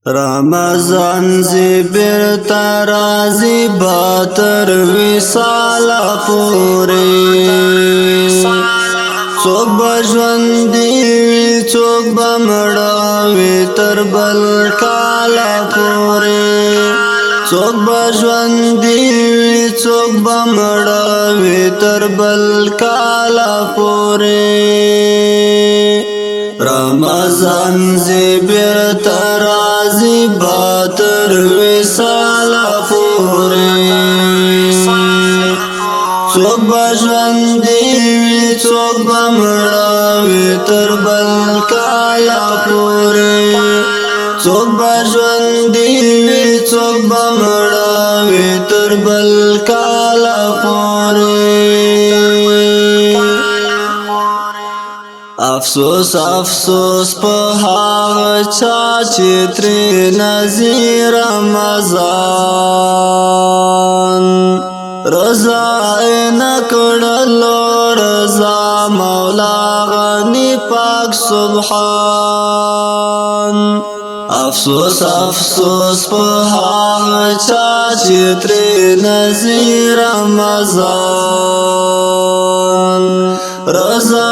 رمضان زبر ترازی باتر وصال پوری څوک بژوندی وی څوک بمړاوی تر بل کالا پوری څوک بژوندی وی څوک بمړاوی تر بل کالا پوری رمضان زبر ترازی باتر وصال پوری څوک بژوندی وی څوک بمړاوی تر بل کالا پوری څوک بژوندی وی څوک بمړاوی تر بل کالا پوری افسوس افسوس په هغه چا چې ترې نزي رمضان رضا یې نه کړلو رضا مولا غني پاک سبحان افسوس افسوس په هغه چا چې ترې نزي رمضان رضا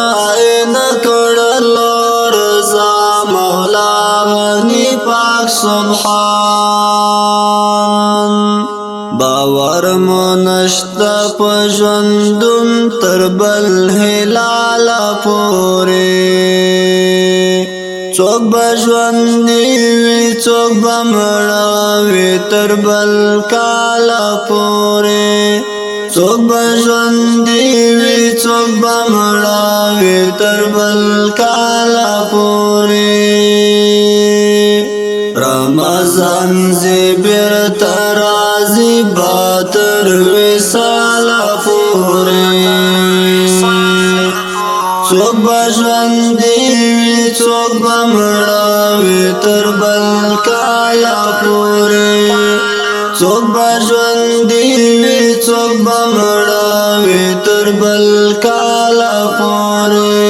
رضا مولا غنی پاک سبحان باور منشتا پژوندون تر بل هلال پوری څوک بژوندی وی څوک بمړاوی تر بل کالا پوری څوک بژوندی وی څوک بمړاوی تر بل کالا پوری رمضان زبر ترازی باتر وصال پوری څوک بژوندی وی څوک بمړاوی تر بل کالا پوری څوک بژوندی وی څوک بمړاوی تر بل کالا پوری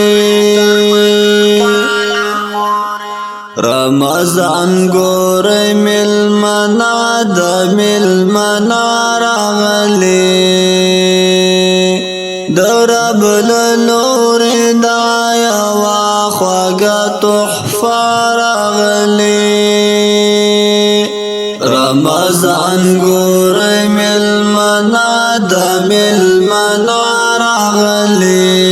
رمضان ګورې ملمنا د ملمنا راغلی د رب له لورې دا یوه خوږه تحفه راغلی رمضان ګورې ملمنا د ملمنا راغلی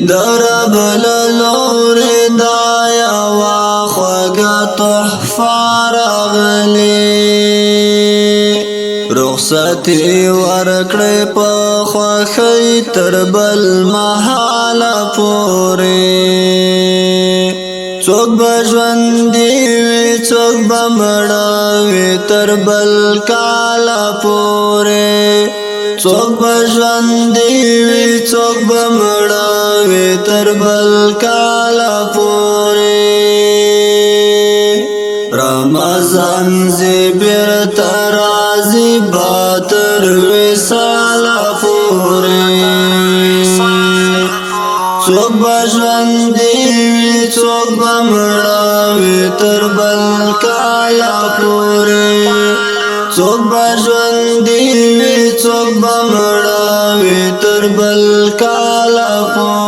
د رب له لورې دا یوه خوږه تحفه راغلی رخصتي ورکړې په خوښۍ تر بل مهاله پورې څوک بژوندی وی څوک بمړاوی تر بل کالا پوری څوک بژوندی وی څوک بمړاوی تر بل کالا پوری رمضان زبر ترازی باتر وصال پوری څوک بژوندی وی څوک بمړاوی تر بل کالا پوری څوک بژوندی وی څوک بمړاوی تر بل کالا پوری